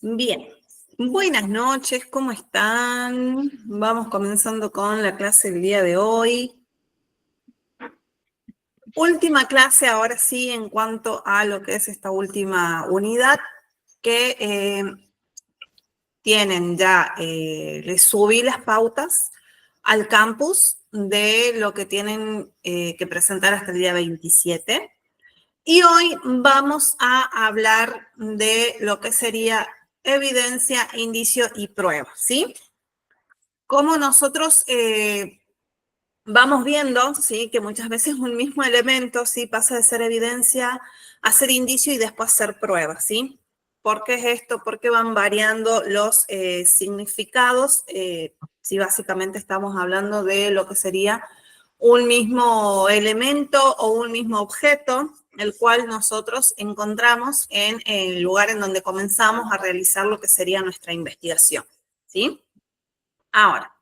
Bien, buenas noches, ¿cómo están? Vamos comenzando con la clase del día de hoy. Última clase, ahora sí, en cuanto a lo que es esta última unidad, que tienen ya, les subí las pautas al campus de lo que tienen que presentar hasta el día 27. Y hoy vamos a hablar de lo que sería evidencia, indicio y prueba, ¿sí? Como nosotros vamos viendo, ¿sí? Que muchas veces un mismo elemento, ¿sí? Pasa de ser evidencia a ser indicio y después ser prueba, ¿sí? ¿Por qué es esto? ¿Por qué van variando los significados? Sí, básicamente estamos hablando de lo que sería un mismo elemento o un mismo objeto, el cual nosotros encontramos en el lugar en donde comenzamos a realizar lo que sería nuestra investigación, ¿sí? Ahora,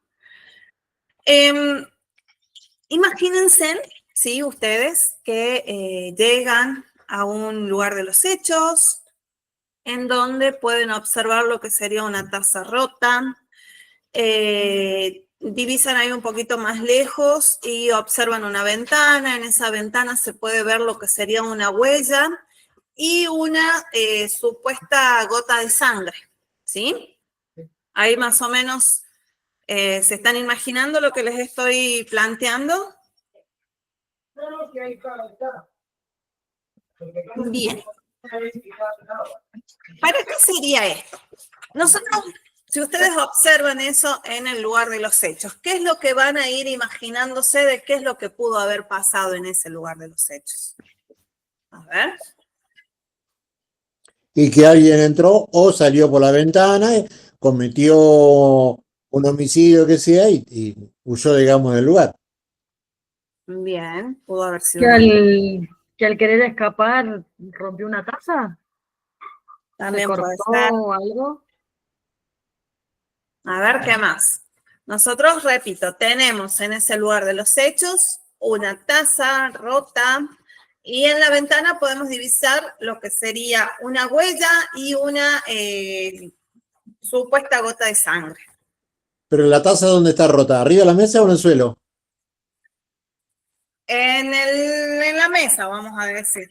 imagínense, ¿sí? Ustedes que llegan a un lugar de los hechos, en donde pueden observar lo que sería una taza rota, divisan ahí un poquito más lejos y observan una ventana. En esa ventana se puede ver lo que sería una huella y una supuesta gota de sangre, ¿sí? Ahí más o menos se están imaginando lo que les estoy planteando. Bien. ¿Para qué sería esto? Nosotros, si ustedes observan eso en el lugar de los hechos, ¿qué es lo que van a ir imaginándose de qué es lo que pudo haber pasado en ese lugar de los hechos? A ver. Y que alguien entró o salió por la ventana, cometió un homicidio que sea y huyó, digamos, del lugar. Bien, pudo haber sido Que una... al querer escapar rompió una taza, se También puede ser. cortó algo. A ver, ¿qué más? Nosotros, repito, tenemos en ese lugar de los hechos una taza rota y en la ventana podemos divisar lo que sería una huella y una supuesta gota de sangre. Pero la taza, ¿dónde está rota? ¿Arriba de la mesa o en el suelo? En la mesa, vamos a decir.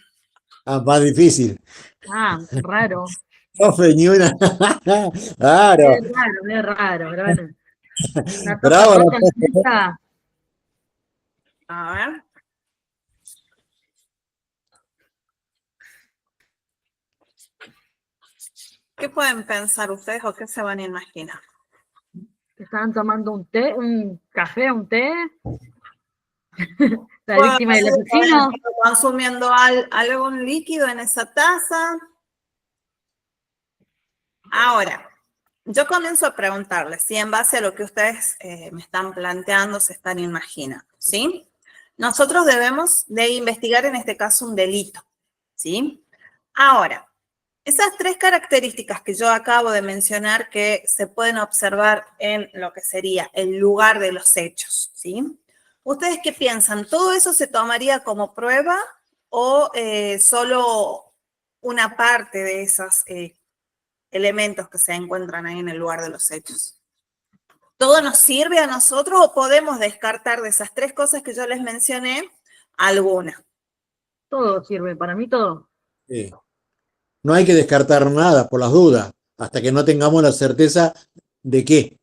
Ah, más difícil. Ah, raro. No fue ni una. Claro. Es raro, pero bueno. Una taza Bravo. rota en la mesa. A ver. ¿Qué pueden pensar ustedes o qué se van a imaginar? Estaban tomando un té, un café, un té. La Pueden víctima del asesino. estar consumiendo algún líquido en esa taza. Ahora, yo comienzo a preguntarles si en base a lo que ustedes me están planteando se están imaginando, ¿sí? Nosotros debemos de investigar en este caso un delito, ¿sí? Ahora, esas tres características que yo acabo de mencionar que se pueden observar en lo que sería el lugar de los hechos, ¿sí? ¿Ustedes qué piensan? ¿Todo eso se tomaría como prueba o solo una parte de esos elementos que se encuentran ahí en el lugar de los hechos? ¿Todo nos sirve a nosotros o podemos descartar de esas tres cosas que yo les mencioné alguna? Todo sirve, para mí todo. Sí. No hay que descartar nada por las dudas, hasta que no tengamos la certeza de qué.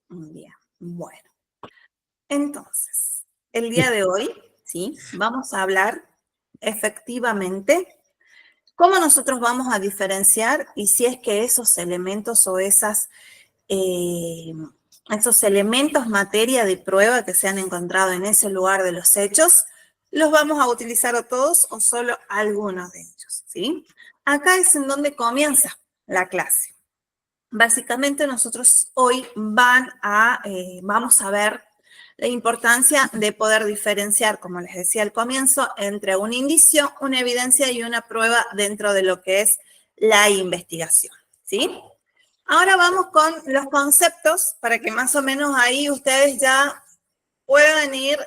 Bien, bueno. Entonces, el día de hoy, ¿sí? Vamos a hablar efectivamente cómo nosotros vamos a diferenciar y si es que esos elementos o esos elementos materia de prueba que se han encontrado en ese lugar de los hechos, los vamos a utilizar a todos o solo algunos de ellos, ¿sí? Acá es en donde comienza la clase. Básicamente nosotros hoy vamos a ver la importancia de poder diferenciar, como les decía al comienzo, entre un indicio, una evidencia y una prueba dentro de lo que es la investigación, ¿sí? Ahora vamos con los conceptos para que más o menos ahí ustedes ya puedan ir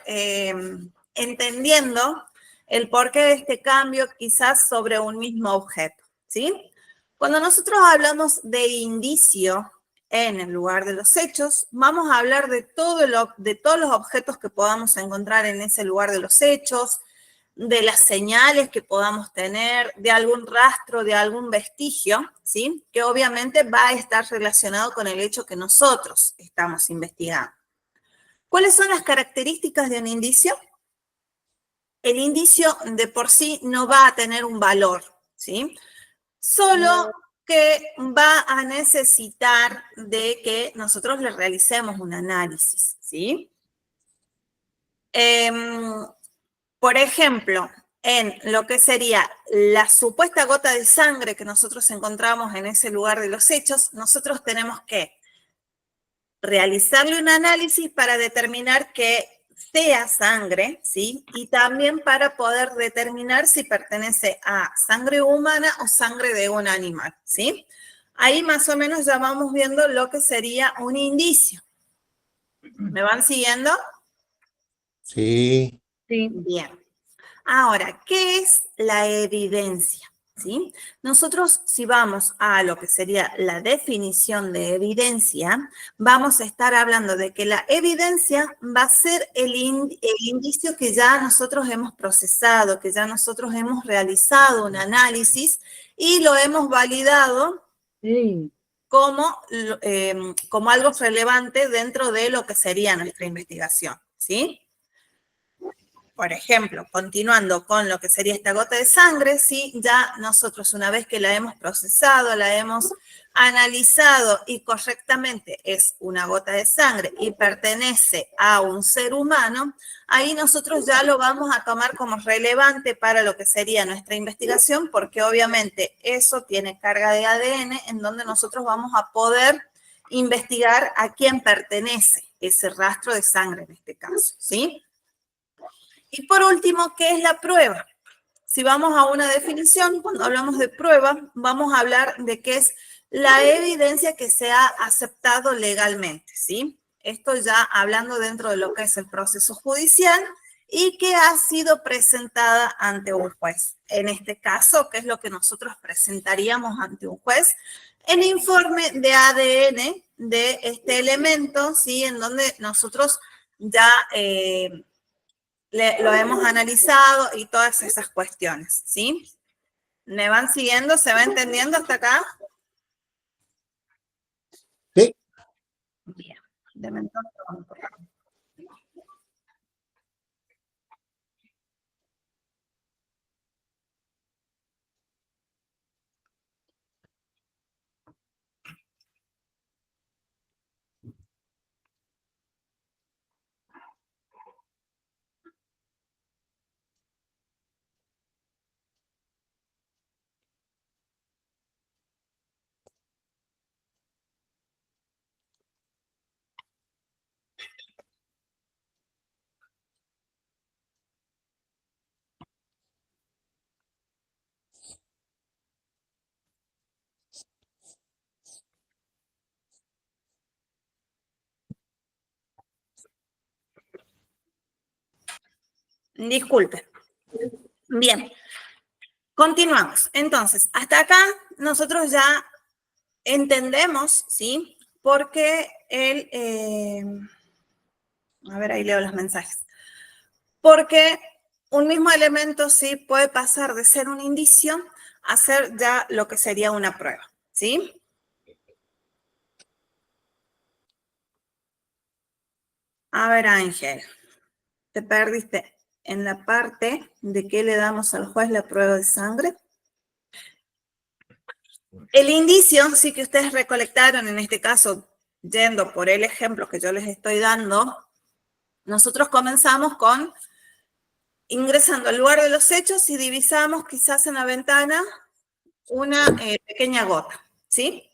entendiendo el porqué de este cambio quizás sobre un mismo objeto, ¿sí? Cuando nosotros hablamos de indicio en el lugar de los hechos, vamos a hablar de todos los objetos que podamos encontrar en ese lugar de los hechos, de las señales que podamos tener, de algún rastro, de algún vestigio, ¿sí? Que obviamente va a estar relacionado con el hecho que nosotros estamos investigando. ¿Cuáles son las características de un indicio? El indicio de por sí no va a tener un valor, ¿sí? Solo que va a necesitar de que nosotros le realicemos un análisis, ¿sí? Por ejemplo, en lo que sería la supuesta gota de sangre que nosotros encontramos en ese lugar de los hechos, nosotros tenemos que realizarle un análisis para determinar que sea sangre, ¿sí? Y también para poder determinar si pertenece a sangre humana o sangre de un animal, ¿sí? Ahí más o menos ya vamos viendo lo que sería un indicio. ¿Me van siguiendo? Sí. Sí. Bien. Ahora, ¿qué es la evidencia? ¿Sí? Nosotros, si vamos a lo que sería la definición de evidencia, vamos a estar hablando de que la evidencia va a ser el indicio que ya nosotros hemos procesado, que ya nosotros hemos realizado un análisis y lo hemos validado Sí. como algo relevante dentro de lo que sería nuestra investigación, ¿sí? Por ejemplo, continuando con lo que sería esta gota de sangre, ¿sí? Ya nosotros una vez que la hemos procesado, la hemos analizado y correctamente es una gota de sangre y pertenece a un ser humano, ahí nosotros ya lo vamos a tomar como relevante para lo que sería nuestra investigación, porque obviamente eso tiene carga de ADN en donde nosotros vamos a poder investigar a quién pertenece ese rastro de sangre en este caso, ¿sí? Y por último, ¿qué es la prueba? Si vamos a una definición, cuando hablamos de prueba, vamos a hablar de qué es la evidencia que se ha aceptado legalmente, ¿sí? Esto ya hablando dentro de lo que es el proceso judicial y que ha sido presentada ante un juez. En este caso, ¿qué es lo que nosotros presentaríamos ante un juez? El informe de ADN de este elemento, ¿sí? En donde nosotros ya lo hemos analizado y todas esas cuestiones, ¿sí? ¿Me van siguiendo? ¿Se va entendiendo hasta acá? Sí. Bien. Deme entonces un poco. Disculpe. Bien. Continuamos. Entonces, hasta acá nosotros ya entendemos, ¿sí? Porque a ver, ahí leo los mensajes. Porque un mismo elemento sí puede pasar de ser un indicio a ser ya lo que sería una prueba, ¿sí? A ver, Ángel, te perdiste en la parte de que le damos al juez la prueba de sangre. El indicio, sí que ustedes recolectaron, en este caso, yendo por el ejemplo que yo les estoy dando, nosotros comenzamos con ingresando al lugar de los hechos y divisamos quizás en la ventana una pequeña gota, ¿sí?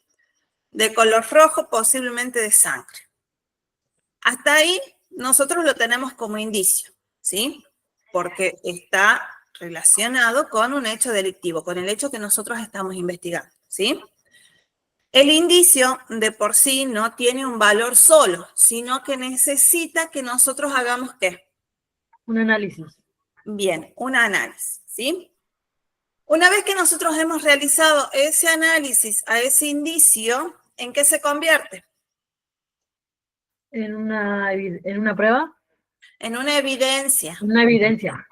De color rojo, posiblemente de sangre. Hasta ahí nosotros lo tenemos como indicio, ¿sí? Porque está relacionado con un hecho delictivo, con el hecho que nosotros estamos investigando, ¿sí? El indicio de por sí no tiene un valor solo, sino que necesita que nosotros hagamos ¿qué? Un análisis. Bien, un análisis, ¿sí? Una vez que nosotros hemos realizado ese análisis a ese indicio, ¿en qué se convierte? En una prueba, En una evidencia. una evidencia.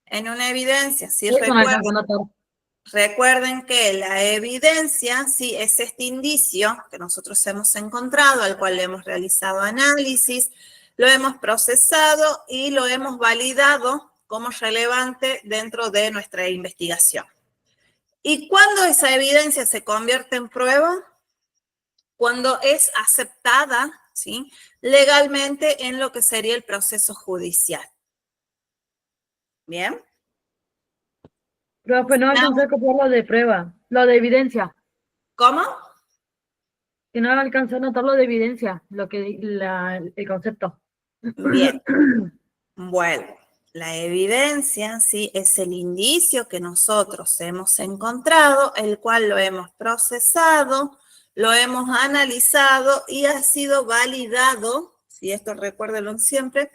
En una evidencia. Si Eso no alcanza a notar. recuerden que la evidencia, sí, es este indicio que nosotros hemos encontrado, al cual le hemos realizado análisis, lo hemos procesado y lo hemos validado como relevante dentro de nuestra investigación. ¿Y cuándo esa evidencia se convierte en prueba? Cuando es aceptada, ¿sí?, legalmente en lo que sería el proceso judicial. ¿Bien? Profe, no alcancé a copiar lo de prueba, lo de evidencia. ¿Cómo? Que no alcancé a notar lo de evidencia, el concepto. Bien. Bueno, la evidencia, ¿sí?, es el indicio que nosotros hemos encontrado, el cual lo hemos procesado, lo hemos analizado y ha sido validado, ¿sí?, esto recuérdenlo siempre,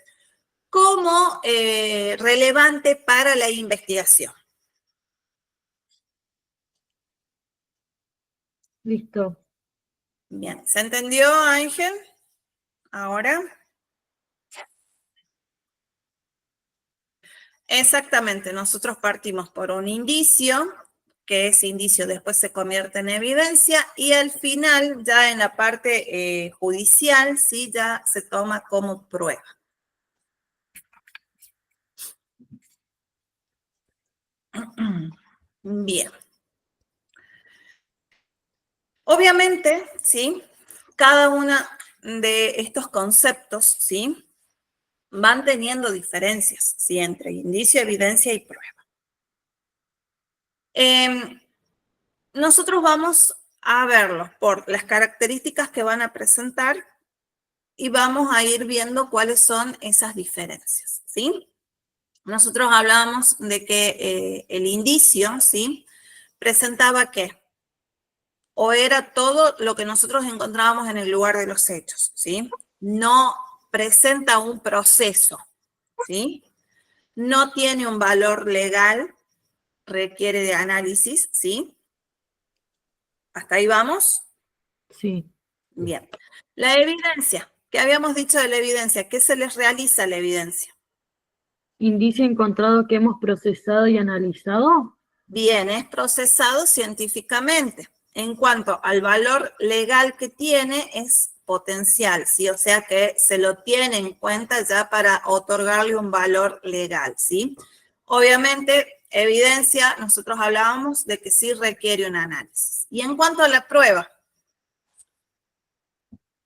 como relevante para la investigación. Listo. Bien, ¿se entendió, Ángel? Ahora. Exactamente, nosotros partimos por un indicio, que ese indicio después se convierte en evidencia y al final, ya en la parte judicial, sí, ya se toma como prueba. Bien. Obviamente, sí, cada uno de estos conceptos, sí, van teniendo diferencias, sí, entre indicio, evidencia y prueba. Nosotros vamos a verlos por las características que van a presentar y vamos a ir viendo cuáles son esas diferencias, ¿sí? Nosotros hablábamos de que el indicio, ¿sí?, presentaba ¿qué? O era todo lo que nosotros encontrábamos en el lugar de los hechos, ¿sí? No presenta un proceso, ¿sí? No tiene un valor legal, requiere de análisis, ¿sí? ¿Hasta ahí vamos? Sí. Bien. La evidencia. ¿Qué habíamos dicho de la evidencia? ¿Qué se les realiza a la evidencia? Indicio encontrado que hemos procesado y analizado. Bien, es procesado científicamente. En cuanto al valor legal que tiene, es potencial, ¿sí? O sea que se lo tiene en cuenta ya para otorgarle un valor legal, ¿sí? Obviamente, evidencia, nosotros hablábamos de que sí requiere un análisis. Y en cuanto a la prueba,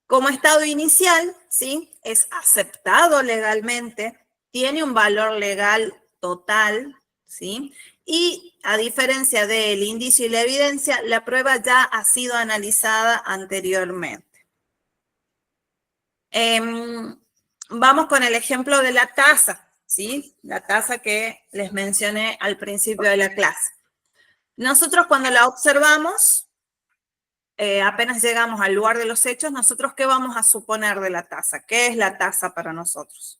como estado inicial, ¿sí?, es aceptado legalmente, tiene un valor legal total, ¿sí? Y a diferencia del indicio y la evidencia, la prueba ya ha sido analizada anteriormente. Vamos con el ejemplo de la tasa, ¿sí? La tasa que les mencioné al principio de la clase. Nosotros cuando la observamos, apenas llegamos al lugar de los hechos, nosotros ¿qué vamos a suponer de la tasa? ¿Qué es la tasa para nosotros?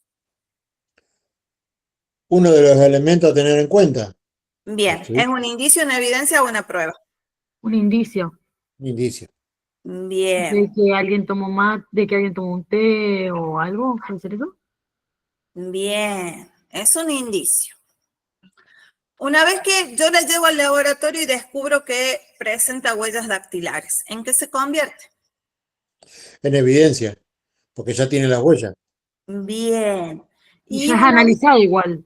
Uno de los elementos a tener en cuenta. Bien, Sí, ¿es un indicio, una evidencia o una prueba? Un indicio un indicio. Bien, de que alguien tomó de que alguien tomó un té o algo. ¿Puede ser eso? bien, es un indicio. Una vez que yo la llevo al laboratorio y descubro que presenta huellas dactilares, ¿en qué se convierte? En evidencia, porque ya tiene las huellas. Bien. Y Y ya es una vez, analizado igual.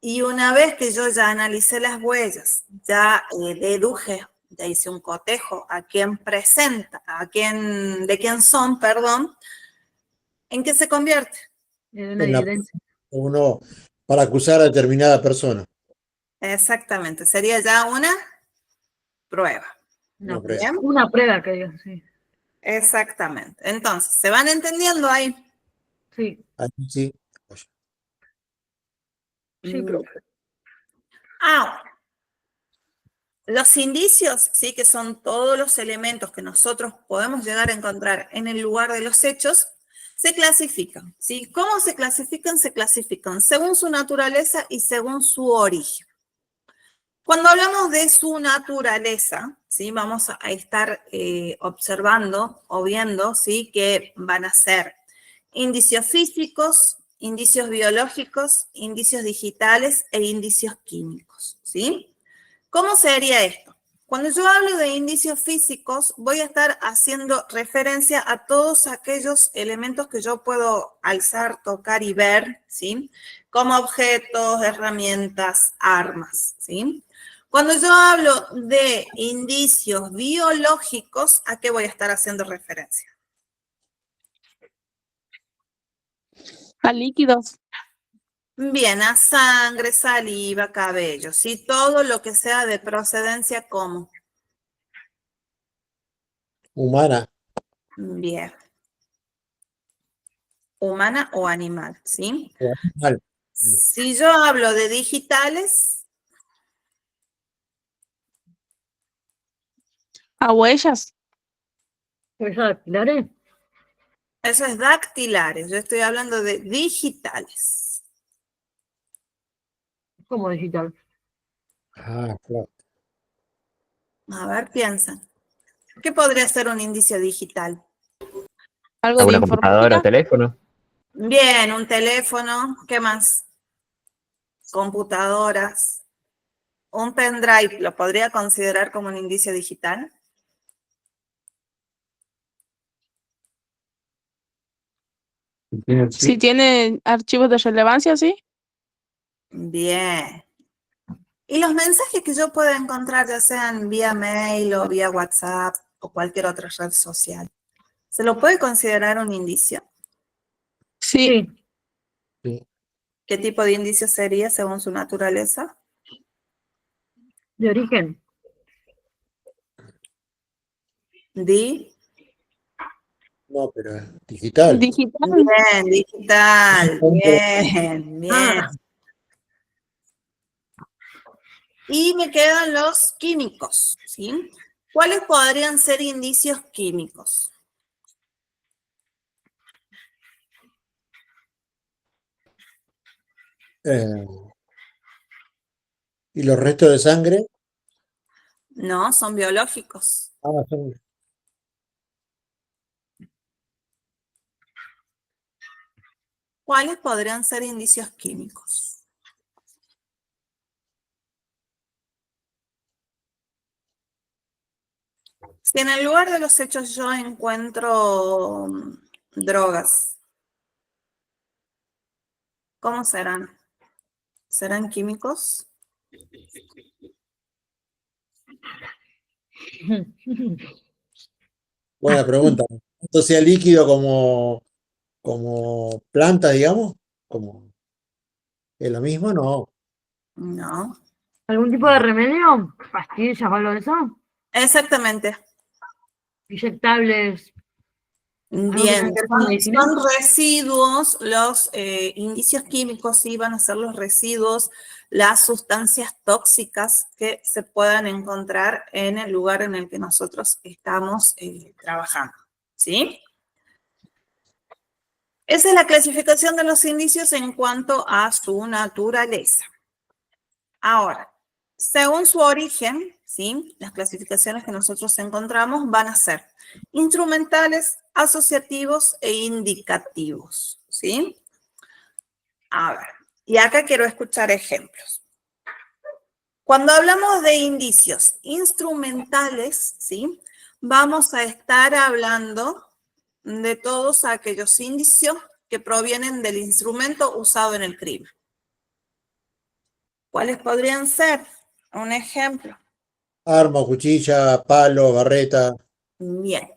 y una vez que yo ya analicé las huellas, ya deduje, ya hice un cotejo a quién presenta, de quién son, perdón, ¿en qué se convierte? Es una En la, evidencia. uno, para acusar a determinada persona. Exactamente, sería ya una prueba. Una prueba. ¿Bien? Una prueba que digo, sí. Exactamente. Entonces, ¿se van entendiendo ahí? Sí, Ahí sí. sí, profe. Ahora, los indicios, sí, que son todos los elementos que nosotros podemos llegar a encontrar en el lugar de los hechos, se clasifican, ¿sí? ¿Cómo se clasifican? Se clasifican según su naturaleza y según su origen. Cuando hablamos de su naturaleza, ¿sí? Vamos a estar observando o viendo, ¿sí? Que van a ser indicios físicos, indicios biológicos, indicios digitales e indicios químicos, ¿sí? ¿Cómo sería esto? Cuando yo hablo de indicios físicos, voy a estar haciendo referencia a todos aquellos elementos que yo puedo alzar, tocar y ver, ¿sí? Como objetos, herramientas, armas, ¿sí? Cuando yo hablo de indicios biológicos, ¿a qué voy a estar haciendo referencia? A líquidos. Bien, a sangre, saliva, cabello, ¿sí? Todo lo que sea de procedencia como. Humana. Bien. Humana o animal, ¿sí? O animal. Si yo hablo de digitales, A huellas. ¿Huellas dactilares? eso es dactilares. Yo estoy hablando de digitales. Como digital. Ah, claro. A ver, piensan. ¿Qué podría ser un indicio digital? Algo de ¿Alguna computadora o informática. teléfono? Bien, un teléfono. ¿Qué más? Computadoras. Un pendrive, ¿lo podría considerar como un indicio digital? Si tiene archivos de relevancia, sí. Bien. Y los mensajes que yo pueda encontrar, ya sean vía mail o vía WhatsApp o cualquier otra red social, ¿se lo puede considerar un indicio? Sí. Sí. Sí. ¿Qué tipo de indicio sería según su naturaleza? De origen. No, pero es digital. Digital. Bien, digital. Bien, bien. Ah, Y me quedan los químicos, ¿sí? ¿Cuáles podrían ser indicios químicos? Eh, ¿Y los restos de sangre? No, son biológicos. Ah, son. ¿Cuáles podrían ser indicios químicos? Si en el lugar de los hechos yo encuentro drogas, ¿cómo serán? ¿Serán químicos? Buena pregunta. ¿Esto sea líquido como planta, digamos? ¿Como es lo mismo? No. No. ¿Algún tipo de remedio? ¿Pastillas o algo de eso? Exactamente. ¿Inyectables? ¿Algo que tenga Bien, que ver con medicina? son residuos, los indicios químicos sí van a ser los residuos, las sustancias tóxicas que se puedan encontrar en el lugar en el que nosotros estamos trabajando, ¿sí? Esa es la clasificación de los indicios en cuanto a su naturaleza. Ahora, según su origen, ¿sí? Las clasificaciones que nosotros encontramos van a ser instrumentales, asociativos e indicativos, ¿sí? A ver, y acá quiero escuchar ejemplos. Cuando hablamos de indicios instrumentales, ¿sí? Vamos a estar hablando de todos aquellos indicios que provienen del instrumento usado en el crimen. ¿Cuáles podrían ser? Un ejemplo. Arma, cuchilla, palo, barreta. Bien.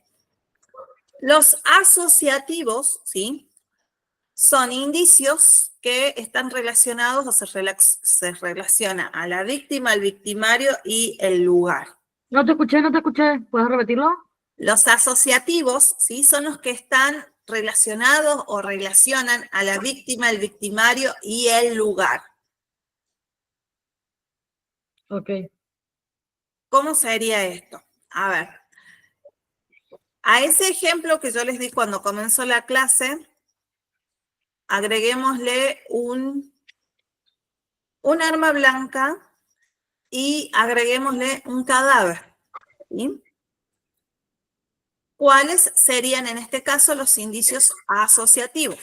Los asociativos, ¿sí? Son indicios que están relacionados o se relaciona a la víctima, al victimario y el lugar. No te escuché, no te escuché. ¿Puedes repetirlo? Los asociativos, ¿sí? Son los que están relacionados o relacionan a la víctima, el victimario y el lugar. Ok. ¿Cómo sería esto? A ver, a ese ejemplo que yo les di cuando comenzó la clase, agreguémosle un arma blanca y agreguémosle un cadáver. ¿Sí? ¿Cuáles serían en este caso los indicios asociativos?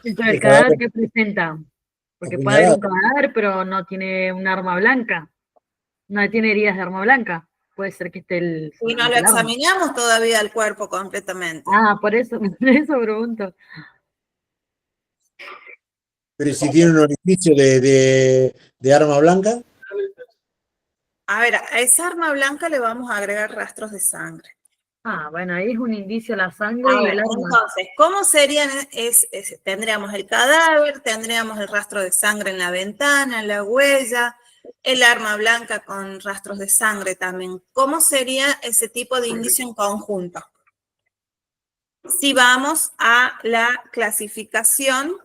Entonces, El el cadáver cadáver que presenta, porque puede haber un apuñalado. cadáver, pero no tiene un arma blanca, no tiene heridas de arma blanca. Puede ser que esté Y no lo solamente el arma. examinamos todavía el cuerpo completamente. Ah, por eso, por eso pregunto. Pero si tiene un orificio de arma blanca, A ver, a esa arma blanca le vamos a agregar rastros de sangre. Ah, bueno, ahí es un indicio la sangre A y ver, el arma. entonces, ¿cómo serían? Tendríamos el cadáver, tendríamos el rastro de sangre en la ventana, la huella, el arma blanca con rastros de sangre también. ¿Cómo sería ese tipo de indicio en conjunto? Si vamos a la clasificación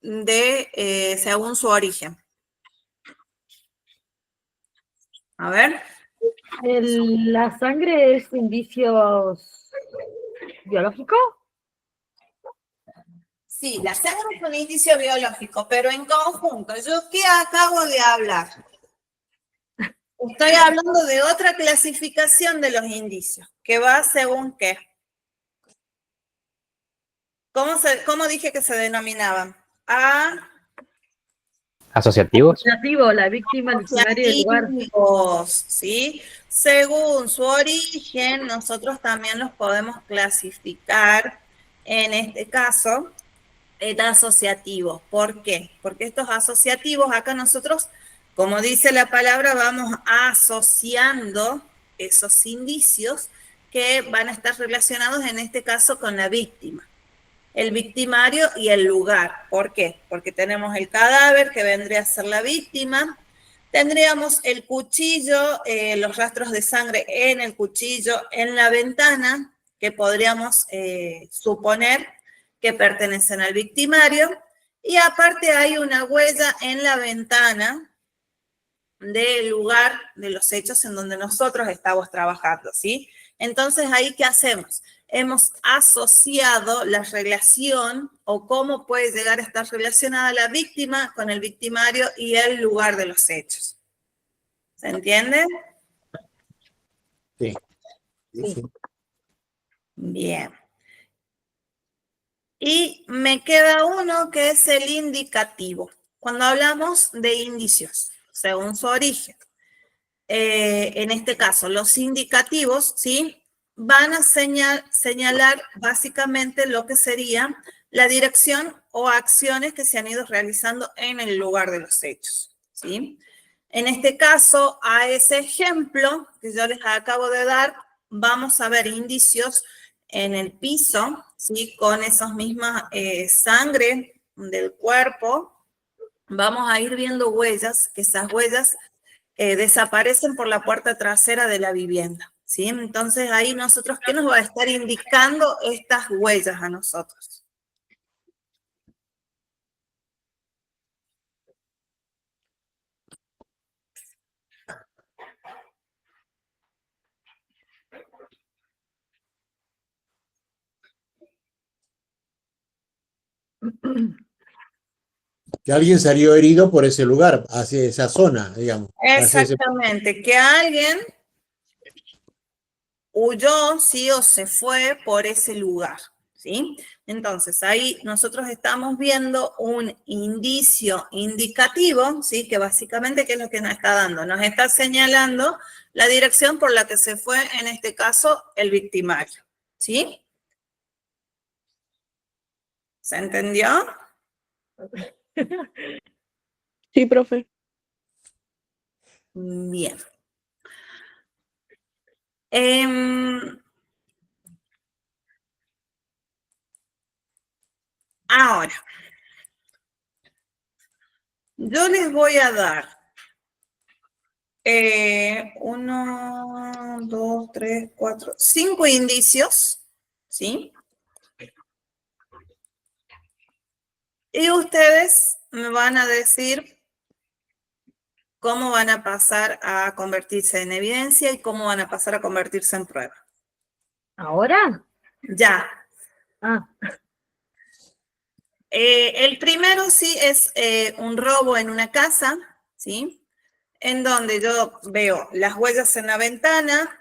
de según su origen. A ver. ¿La sangre es indicios biológicos? Sí, la sangre es un indicio biológico, pero en conjunto, ¿yo qué acabo de hablar? Estoy hablando de otra clasificación de los indicios, que va según qué. ¿Cómo dije que se denominaban? ¿Asociativos? Asociativo, la víctima, el victimario y el lugar. Asociativos, ¿sí? Según su origen, nosotros también los podemos clasificar, en este caso, en asociativos. ¿Por qué? Porque estos asociativos, acá nosotros, como dice la palabra, vamos asociando esos indicios que van a estar relacionados, en este caso, con la víctima. El victimario y el lugar. ¿Por qué? Porque tenemos el cadáver, que vendría a ser la víctima. Tendríamos el cuchillo, los rastros de sangre en el cuchillo, en la ventana, que podríamos suponer que pertenecen al victimario. Y aparte hay una huella en la ventana del lugar de los hechos en donde nosotros estamos trabajando, ¿sí? Entonces, ¿ahí qué hacemos? Hemos asociado la relación o cómo puede llegar a estar relacionada la víctima con el victimario y el lugar de los hechos. ¿Se entiende? sí. Sí. Bien. Y me queda uno que es el indicativo. Cuando hablamos de indicios, según su origen, en este caso, los indicativos, ¿sí? Van a señalar básicamente lo que sería la dirección o acciones que se han ido realizando en el lugar de los hechos, ¿sí? En este caso, a ese ejemplo que yo les acabo de dar, vamos a ver indicios en el piso, ¿sí? Con esas mismas sangre del cuerpo. Vamos a ir viendo huellas, que esas huellas desaparecen por la puerta trasera de la vivienda, ¿sí? Entonces ahí nosotros, ¿qué nos va a estar indicando estas huellas a nosotros? Que alguien salió herido por ese lugar, hacia esa zona, digamos. Hacia ese... Exactamente, que alguien huyó, sí, o se fue por ese lugar, ¿sí? Entonces, ahí nosotros estamos viendo un indicio indicativo, ¿sí? Que básicamente, ¿qué es lo que nos está dando? Nos está señalando la dirección por la que se fue, en este caso, el victimario, ¿sí? ¿Se entendió? Sí, profe. Bien. Ahora, yo les voy a dar 1, 2, 3, 4, 5 indicios, ¿sí? Y ustedes me van a decir cómo van a pasar a convertirse en evidencia y cómo van a pasar a convertirse en prueba. ¿Ahora? Ya. Ah, El primero sí es un robo en una casa, ¿sí? En donde yo veo las huellas en la ventana,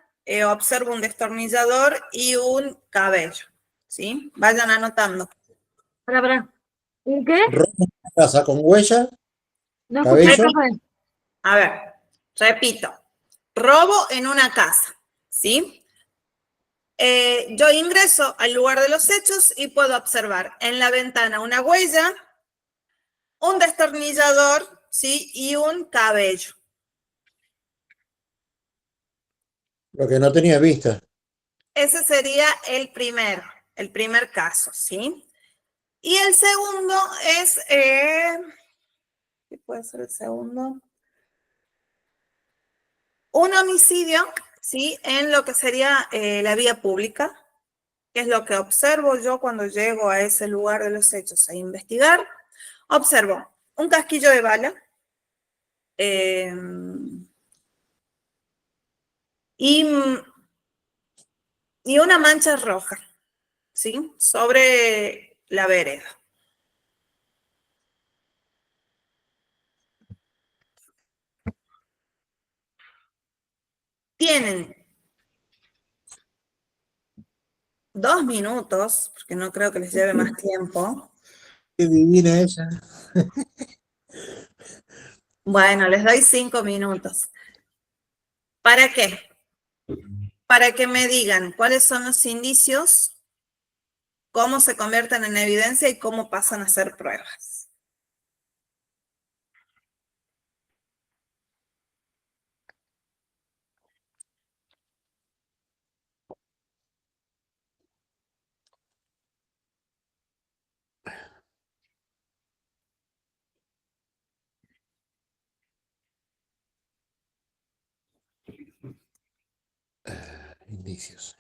observo un destornillador y un cabello, ¿sí? Vayan anotando. Pará. ¿Un qué? Robo en una casa con huella, No escuché, cabello. profe. A ver, repito. Robo en una casa, ¿sí? Yo ingreso al lugar de los hechos y puedo observar en la ventana una huella, un destornillador, ¿sí? Y un cabello. Lo que no tenía vista. Ese sería el primer caso, ¿sí? Y el segundo es, ¿qué puede ser el segundo? Un homicidio, ¿sí? En lo que sería la vía pública, que es lo que observo yo cuando llego a ese lugar de los hechos a investigar. Observo un casquillo de bala eh, y, y una mancha roja, ¿sí? Sobre la vereda. Tienen 2 minutos, porque no creo que les lleve más tiempo. Qué divina ella. Bueno, les doy 5 minutos. ¿Para qué? Para que me digan cuáles son los indicios, cómo se convierten en evidencia y cómo pasan a ser pruebas. Indicios.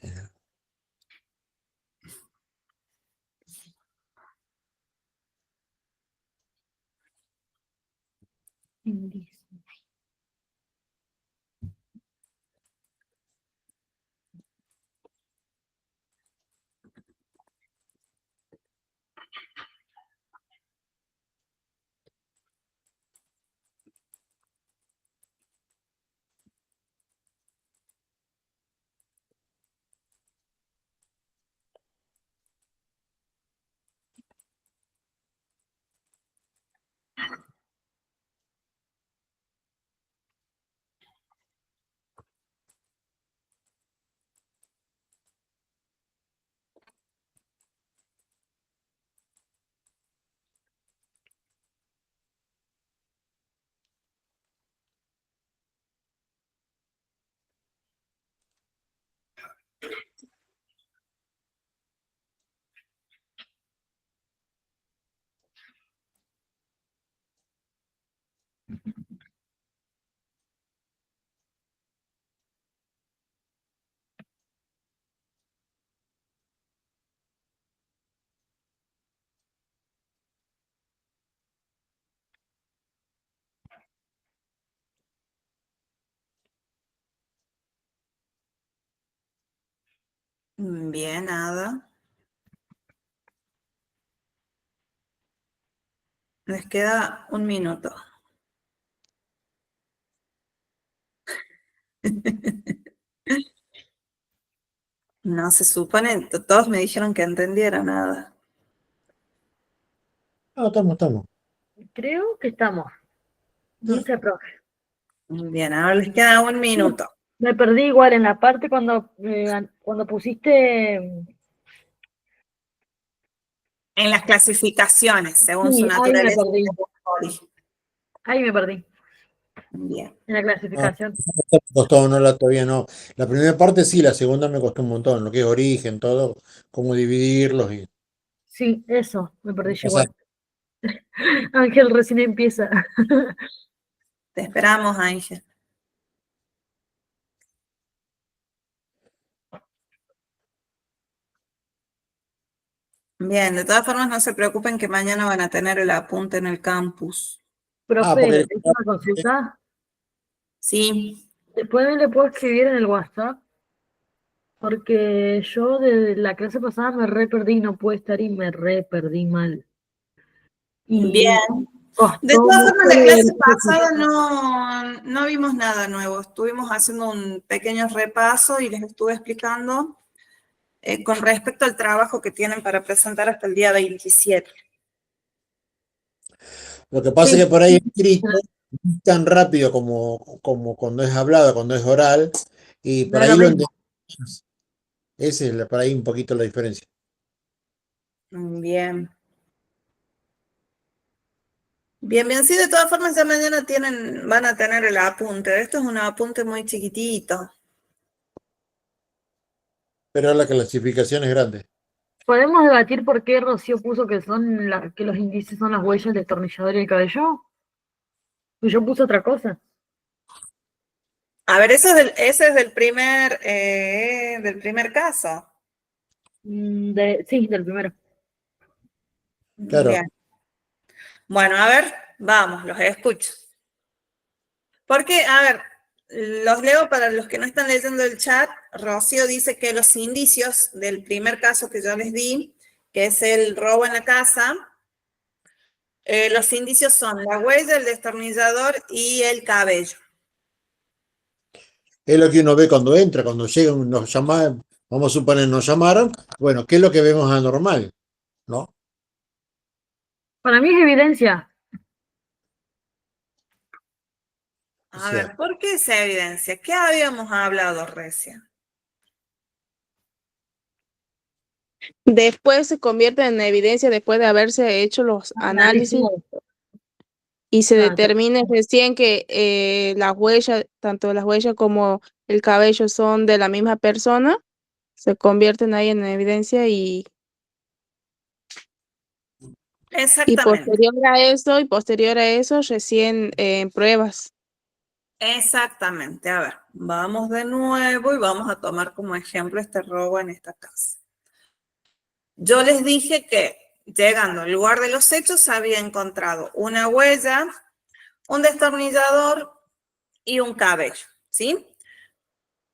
Bien, nada. Les queda 1 minuto. No se supone, todos me dijeron que entendiera nada. No, estamos. Creo que estamos. No sé, profe. Bien, ahora les queda 1 minuto. Me perdí igual en la parte cuando pusiste. En las clasificaciones, según su Sí, ahí me naturaleza. perdí. Ahí me perdí. Bien. En la No, clasificación. me costó, todavía no. La primera parte sí, la segunda me costó un montón, lo que es origen, todo, cómo dividirlos y Sí, eso, me perdí yo pasar. igual. Ángel recién empieza. Te esperamos, Ángel. Bien, de todas formas no se preocupen que mañana van a tener el apunte en el campus. Profe, Porque ¿es una consulta? Sí, Después le puedo escribir en el WhatsApp, porque yo de la clase pasada me re perdí, no pude estar y me re perdí mal. Y Bien. De costó todas formas, la mucho clase el pasada proceso. no vimos nada nuevo. Estuvimos haciendo un pequeño repaso y les estuve explicando con respecto al trabajo que tienen para presentar hasta el día 27. Lo que pasa es Sí, que por ahí escrito no es tan rápido como cuando es hablado, cuando es oral, y no por es lo ahí lo mismo. entendemos. Esa es por ahí un poquito la diferencia. Bien. Bien. Sí, de todas formas, ya mañana van a tener el apunte. Esto es un apunte muy chiquitito. Pero la clasificación es grande. ¿Podemos debatir por qué Rocío puso que los índices son las huellas del destornillador y el cabello? Y yo puse otra cosa. A ver, ese es del primer caso. Sí, del primero. Claro. Bien. Bueno, a ver, vamos, los escucho. Porque, a ver, los leo para los que no están leyendo el chat. Rocío dice que los indicios del primer caso que yo les di, que es el robo en la casa, los indicios son la huella, el destornillador y el cabello. Es lo que uno ve cuando entra, cuando llegan, nos llaman, vamos a suponer, nos llamaron. Bueno, ¿qué es lo que vemos anormal? ¿No? Para mí es evidencia. O A sea, ver, ¿por qué esa evidencia? ¿Qué habíamos hablado recién? Después se convierte en evidencia después de haberse hecho los análisis y se Claro. determine recién que las huellas, tanto las huellas como el cabello son de la misma persona, se convierten ahí en evidencia Exactamente. posterior a eso recién pruebas. Exactamente. A ver, vamos de nuevo y vamos a tomar como ejemplo este robo en esta casa. Yo les dije que llegando al lugar de los hechos había encontrado una huella, un destornillador y un cabello, ¿sí?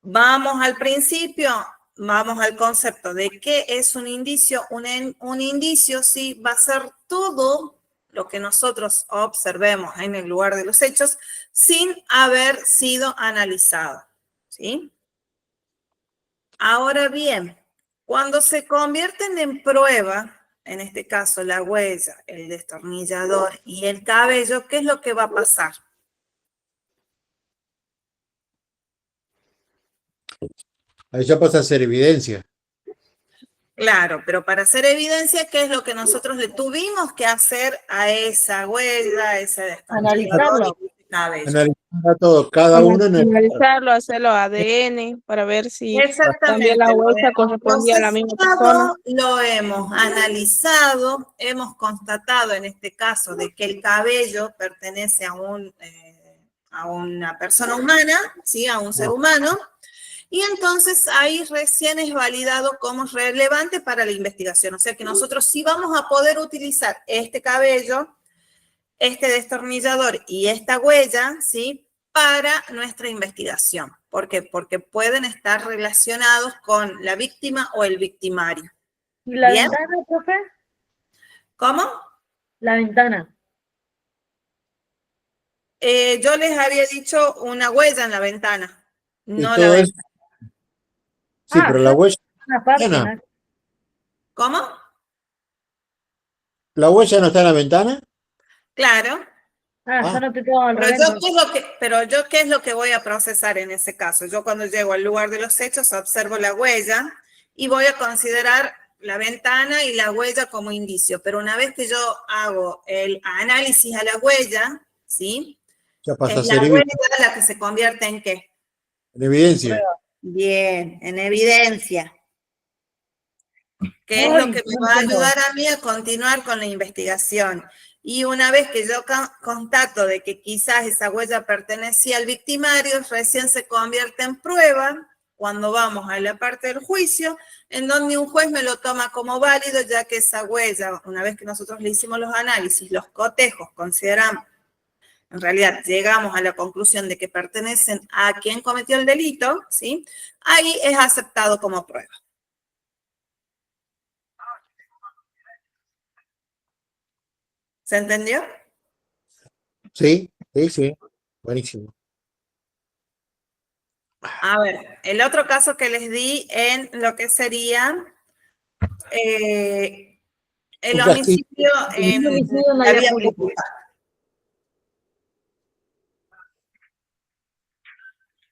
Vamos al principio, vamos al concepto de qué es un indicio. Un indicio, sí, va a ser todo lo que nosotros observemos en el lugar de los hechos sin haber sido analizado, ¿sí? Ahora bien, cuando se convierten en prueba, en este caso la huella, el destornillador y el cabello, ¿qué es lo que va a pasar? ahí ya pasa a ser evidencia. Claro, pero para hacer evidencia, ¿qué es lo que nosotros le tuvimos que hacer a esa huella, a ese destornillador Analizarlo. y ese cabello? Analizar a todos, cada uno en el lugar. Analizarlo, hacerlo ADN para ver si también la Exactamente, lo huella hemos correspondía a la misma persona. procesado, lo hemos analizado, hemos constatado en este caso de que el cabello pertenece a una persona humana, ¿sí? A un ser humano, y entonces ahí recién es validado como relevante para la investigación. O sea que nosotros sí vamos a poder utilizar este cabello, este destornillador y esta huella, ¿sí? Para nuestra investigación. ¿Por qué? Porque pueden estar relacionados con la víctima o el victimario. ¿Y la ¿Bien? ventana, profe? ¿Cómo? La ventana. Yo les había dicho una huella en la ventana, Y no la todo eso, ventana. sí, pero la Yo huella, una parte, no, ¿no? ¿Cómo? la huella no está en la ventana. Claro. Yo Ah, no te todo al Pero revés, yo, ¿no? ¿qué es lo que voy a procesar en ese caso? Yo cuando llego al lugar de los hechos observo la huella y voy a considerar la ventana y la huella como indicio. Pero una vez que yo hago el análisis a la huella, ¿sí? ya pasa Es a la ser huella la que se convierte ¿en qué? en evidencia. Bien, en evidencia. Que es lo Uy, que me no va a entiendo. ayudar a mí a continuar con la investigación. Y una vez que yo constato de que quizás esa huella pertenecía al victimario, recién se convierte en prueba cuando vamos a la parte del juicio, en donde un juez me lo toma como válido, ya que esa huella, una vez que nosotros le hicimos los análisis, los cotejos, consideramos, en realidad llegamos a la conclusión de que pertenecen a quien cometió el delito, ¿sí? Ahí es aceptado como prueba. ¿Se entendió? Sí, sí, sí. Buenísimo. A ver, el otro caso que les di en lo que sería el Un castillo. homicidio Un en homicidio en la la vía vía pública. pública.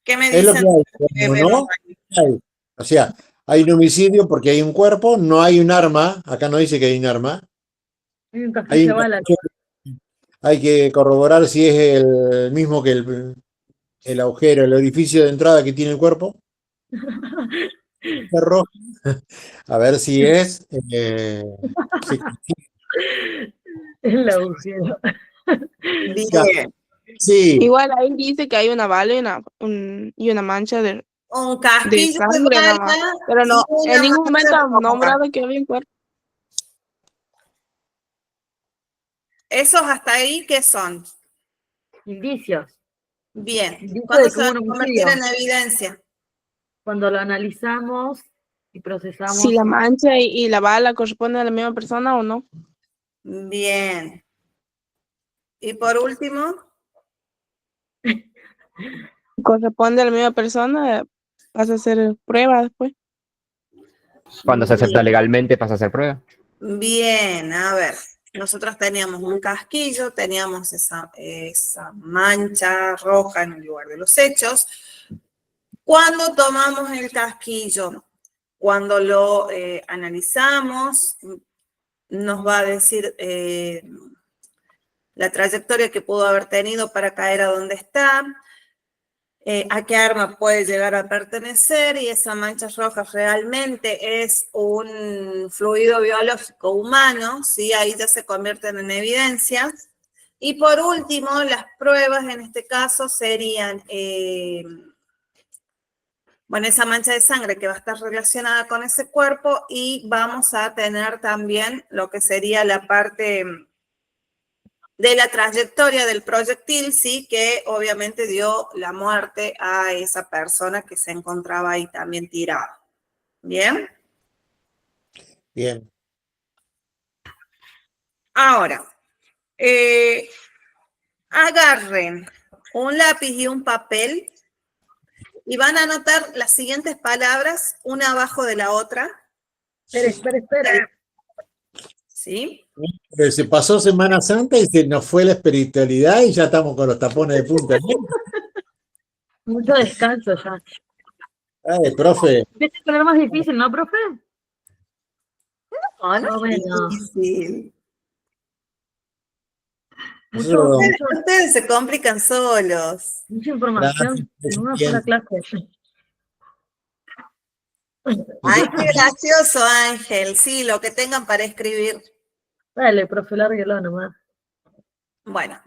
¿Qué me Es lo que dicen? hay, como Vemos no, ahí. hay. O sea, hay un homicidio porque hay un cuerpo, no hay un arma, acá no dice que hay un arma, Hay un hay casquillo de un bala. castillo, hay que corroborar si es el mismo que el agujero, el orificio de entrada que tiene el cuerpo, cerro, a ver si es, sí, Es el agujero. Bien. sí, Igual ahí dice que hay una bala y y una mancha Un de casquillo de sangre nomás. bala Pero y no, en una ningún momento mancha han roja. nombrado que había un cuerpo. ¿Esos hasta ahí qué son? Indicios. Bien. Indicios ¿Cuándo de que se hubo van un a convertir homicidio. en evidencia? Cuando lo analizamos y Si procesamos. la mancha y la bala corresponden a la misma persona o no. Bien. Y por último, Corresponde a la misma persona, vas a hacer prueba después. Cuando se acepta legalmente pasa a ser prueba. bien, a ver. Nosotros teníamos un casquillo, teníamos esa mancha roja en el lugar de los hechos. Cuando tomamos el casquillo, cuando lo analizamos, nos va a decir la trayectoria que pudo haber tenido para caer a donde está, a qué arma puede llegar a pertenecer, y esa mancha roja realmente es un fluido biológico humano, ¿sí? Ahí ya se convierten en evidencias. Y por último, las pruebas en este caso serían, bueno, esa mancha de sangre que va a estar relacionada con ese cuerpo, y vamos a tener también lo que sería la parte de la trayectoria del proyectil, sí, que obviamente dio la muerte a esa persona que se encontraba ahí también tirada. ¿Bien? bien. Ahora, agarren un lápiz y un papel y van a anotar las siguientes palabras, una abajo de la otra. Espera. ¿Sí? Se pasó Semana Santa y se nos fue la espiritualidad y ya estamos con los tapones de punta. Mucho descanso ya. Ay, profe, Empieza a poner más difícil, ¿no, profe? No, no No, es bueno. difícil. Mucho, nosotros, Ustedes se complican solos. mucha gracias, información en una sola bien. clase. Ay, qué gracioso, Ángel. Sí, lo que tengan para escribir. Dale, profe, lárguelo nomás. Bueno,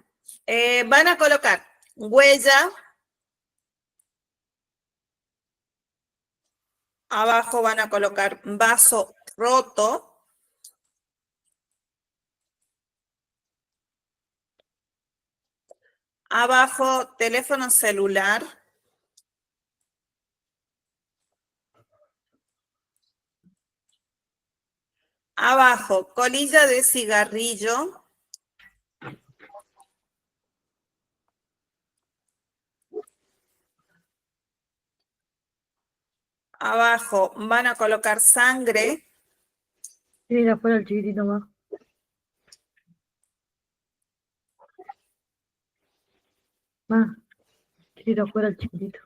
van a colocar huella, abajo van a colocar vaso roto, abajo teléfono celular, abajo colilla de cigarrillo, abajo van a colocar sangre, Tira afuera el chiquitito más. Más. Tira afuera el chiquitito.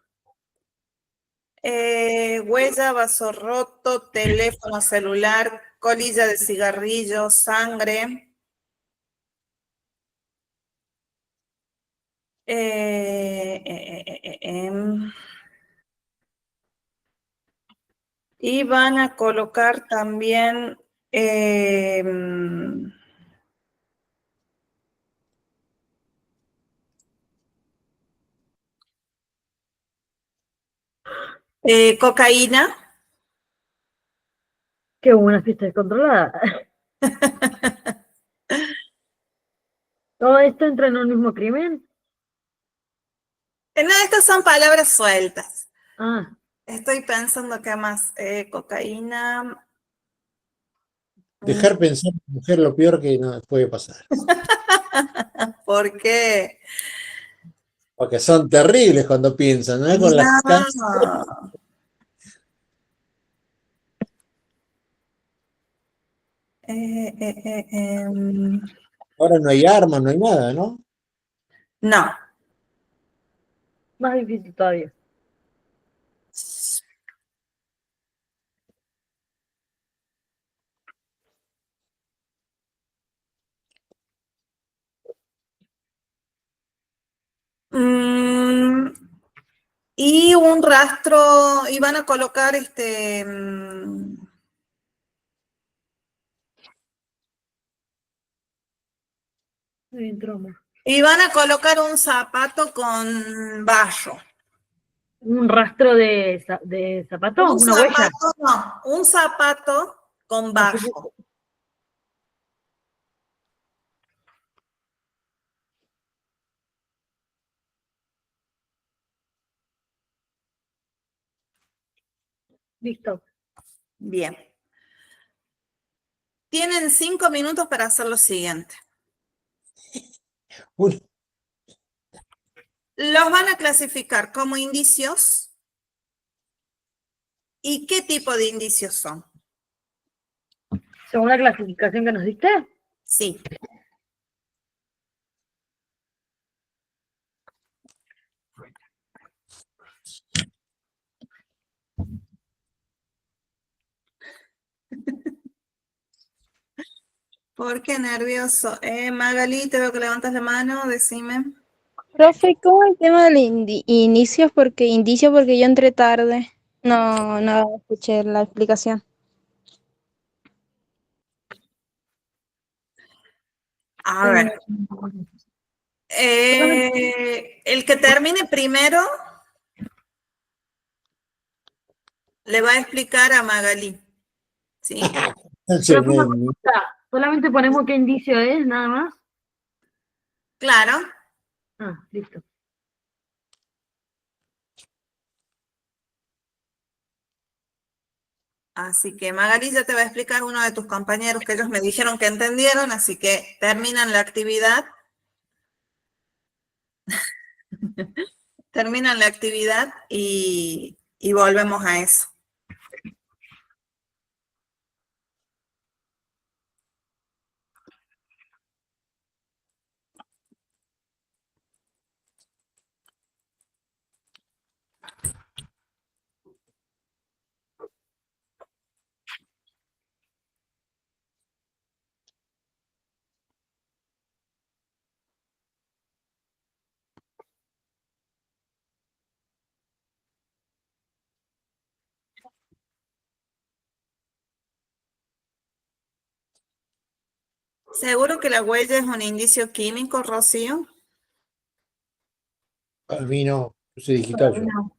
huella, vaso roto, teléfono celular, colilla de cigarrillo, sangre. Y van a colocar también cocaína. Qué buena fiesta descontrolada. Todo esto entra en un mismo crimen. No, estas son palabras sueltas. Ah, Estoy pensando que más cocaína. Dejar pensar a la mujer lo peor que nos puede pasar. ¿Por qué? Porque son terribles cuando piensan, ¿no? Con las caras. No. Em, Ahora no hay armas, no hay nada, ¿no? no. Más difícil todavía. Mm, y un rastro, y van a colocar Muy bien, trauma. y van a colocar un zapato con barro. Un rastro de zapato, Un una huella. zapato, no, un zapato con Ah, barro. Listo. Bien. Tienen 5 minutos para hacer lo siguiente. Uy, Los van a clasificar como indicios. ¿Y qué tipo de indicios son? Según la clasificación que nos diste. Sí. ¿Por qué nervioso? Magali, te veo que levantas la mano, decime. Profe, ¿cómo el tema del indicios? Indicio porque yo entré tarde. No escuché la explicación. A ver. El que termine primero le va a explicar a Magali. ¿Sí? Pero una consulta, solamente ponemos qué indicio es, nada más. Claro. Ah, listo. Así que Magali ya te va a explicar uno de tus compañeros que ellos me dijeron que entendieron, así que terminan la actividad. Terminan la actividad y volvemos a eso. ¿Seguro que la huella es un indicio químico, Rocío? a mí no, puse digital yo. No.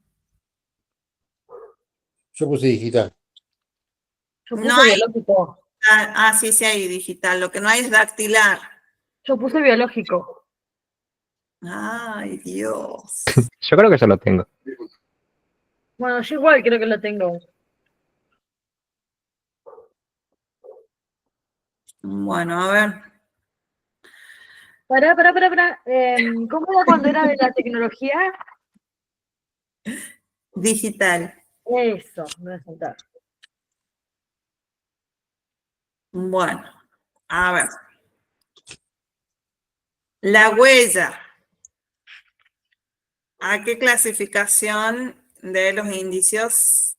Yo puse digital. Yo No puse hay. biológico. Sí, sí hay digital. Lo que no hay es dactilar. Yo puse biológico. Ay, Dios. Yo creo que yo lo tengo. Bueno, yo igual creo que lo tengo. Bueno, a ver. Pará. ¿Cómo era cuando era de la tecnología? Digital. Eso, me voy a saltar. Bueno, a ver. La huella. ¿A qué clasificación de los indicios?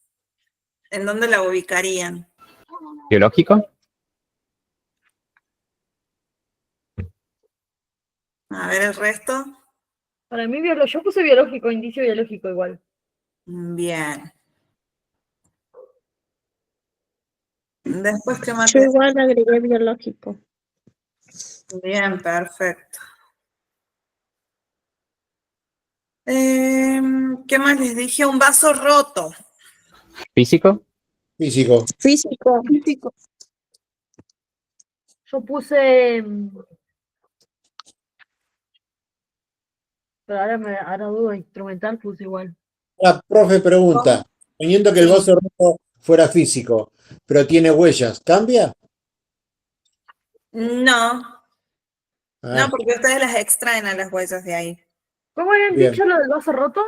¿En dónde la ubicarían? ¿Biológico? A ver el resto. Para mí, yo puse biológico, indicio biológico igual. Bien. Después, ¿qué Yo materia? igual agregué biológico. Bien, perfecto. ¿Qué más les dije? Un vaso roto. ¿Físico? Físico. Físico. Yo puse. Pero ahora dudo, instrumental puse igual. La profe pregunta, teniendo que el vaso roto fuera físico, pero tiene huellas, ¿cambia? No, Ah, no, porque ustedes las extraen a las huellas de ahí. ¿Cómo habían Bien. dicho lo del vaso roto?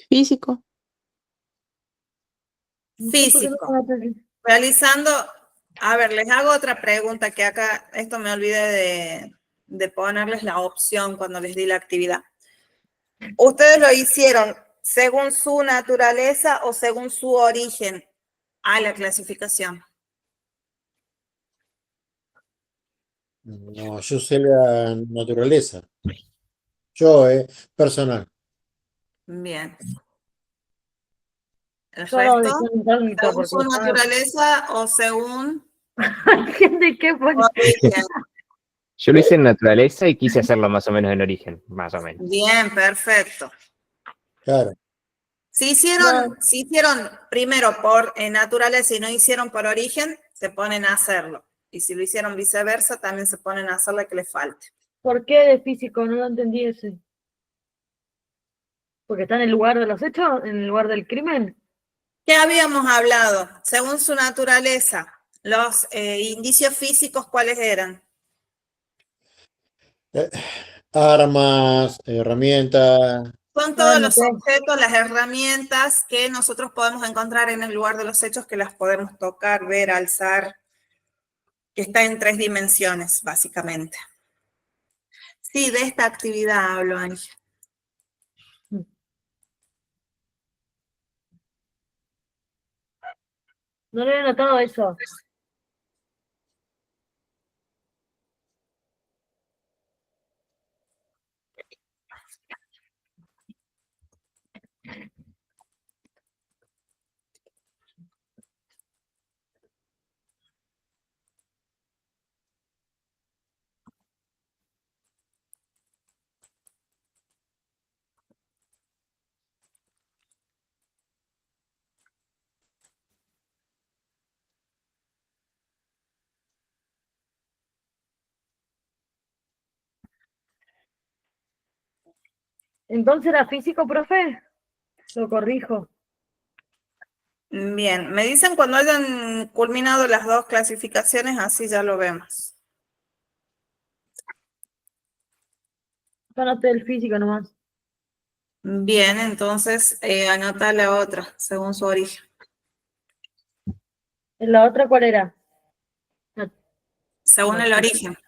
Físico. No sé por qué no Físico. me acuerdo. Realizando, a ver, les hago otra pregunta que acá, esto me olvidé de ponerles la opción cuando les di la actividad. ¿Ustedes lo hicieron según su naturaleza o según su origen a la clasificación? no, yo sé la naturaleza. Yo, personal. Bien. ¿El Yo lo dejé resto? incógnito ¿Según porque su naturaleza o según hay gente que su pone. origen? Yo lo hice en naturaleza y quise hacerlo más o menos en origen, más o menos. Bien, perfecto. Claro. Si No, hicieron primero por naturaleza y no hicieron por origen, se ponen a hacerlo. Y si lo hicieron viceversa, también se ponen a hacer lo que les falte. ¿por qué de físico? No lo entendí ese. ¿Porque está en el lugar de los hechos? ¿En el lugar del crimen? ¿Qué habíamos hablado? Según su naturaleza, los indicios físicos, ¿cuáles eran? Eh, Armas, herramientas. Son Ah, todos no los sé. objetos, las herramientas que nosotros podemos encontrar en el lugar de los hechos, que las podemos tocar, ver, alzar, que está en 3 dimensiones, básicamente. Sí, de esta actividad hablo, Ángel. No le había notado eso. Entonces era físico, profe. Lo corrijo. Bien, me dicen cuando hayan culminado las 2 clasificaciones, así ya lo vemos. Yo anoté el físico nomás. Bien, entonces anota la otra, según su origen. ¿En la otra cuál era? No, Según no el sé. origen.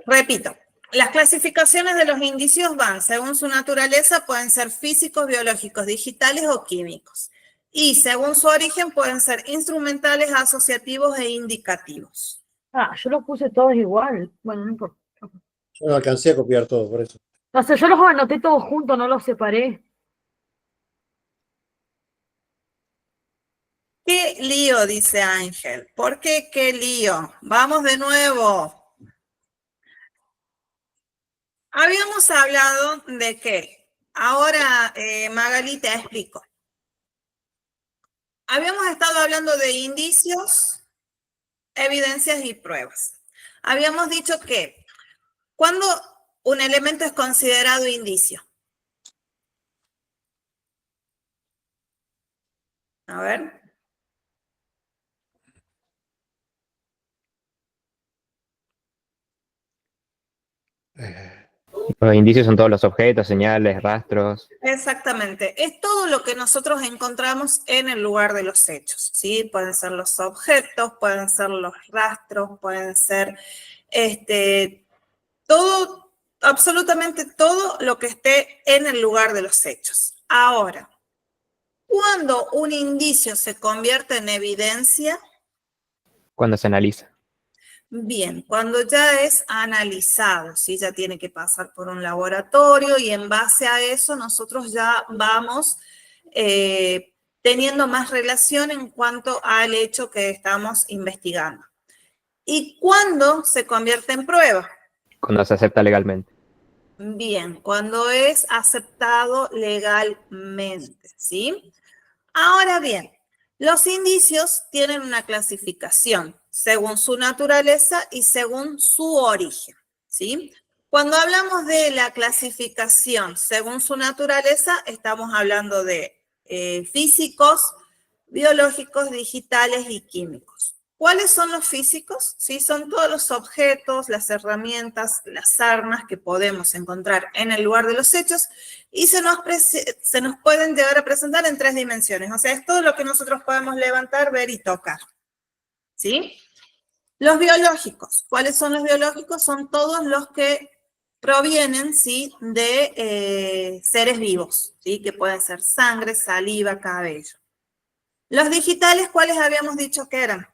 Repito, las clasificaciones de los indicios van, según su naturaleza, pueden ser físicos, biológicos, digitales o químicos. Y según su origen pueden ser instrumentales, asociativos e indicativos. Ah, yo los puse todos igual. Bueno, no importa. Yo no alcancé a copiar todo, por eso. O sea, yo los anoté todos juntos, no los separé. ¿Qué lío? Dice Ángel. ¿Por qué qué lío? Vamos de nuevo. Habíamos hablado de qué. Ahora, Magali, te explico. Habíamos estado hablando de indicios, evidencias y pruebas. Habíamos dicho que cuando un elemento es considerado indicio. A ver. Los indicios son todos los objetos, señales, rastros. Exactamente. Es todo lo que nosotros encontramos en el lugar de los hechos, ¿sí? Pueden ser los objetos, pueden ser los rastros, pueden ser todo, absolutamente todo lo que esté en el lugar de los hechos. Ahora, cuando un indicio se convierte en evidencia, Cuando se analiza. bien, cuando ya es analizado, ¿sí? Ya tiene que pasar por un laboratorio y en base a eso nosotros ya vamos teniendo más relación en cuanto al hecho que estamos investigando. ¿Y cuándo se convierte en prueba? Cuando se acepta legalmente. Bien, cuando es aceptado legalmente, ¿sí? Ahora bien, los indicios tienen una clasificación según su naturaleza y según su origen, ¿sí? Cuando hablamos de la clasificación según su naturaleza, estamos hablando de físicos, biológicos, digitales y químicos. ¿Cuáles son los físicos? Sí, son todos los objetos, las herramientas, las armas que podemos encontrar en el lugar de los hechos y se nos pueden llegar a presentar en 3 dimensiones. O sea, es todo lo que nosotros podemos levantar, ver y tocar. ¿Sí? Los biológicos. ¿Cuáles son los biológicos? Son todos los que provienen, ¿sí?, de seres vivos, ¿sí?, que pueden ser sangre, saliva, cabello. Los digitales, ¿cuáles habíamos dicho que eran?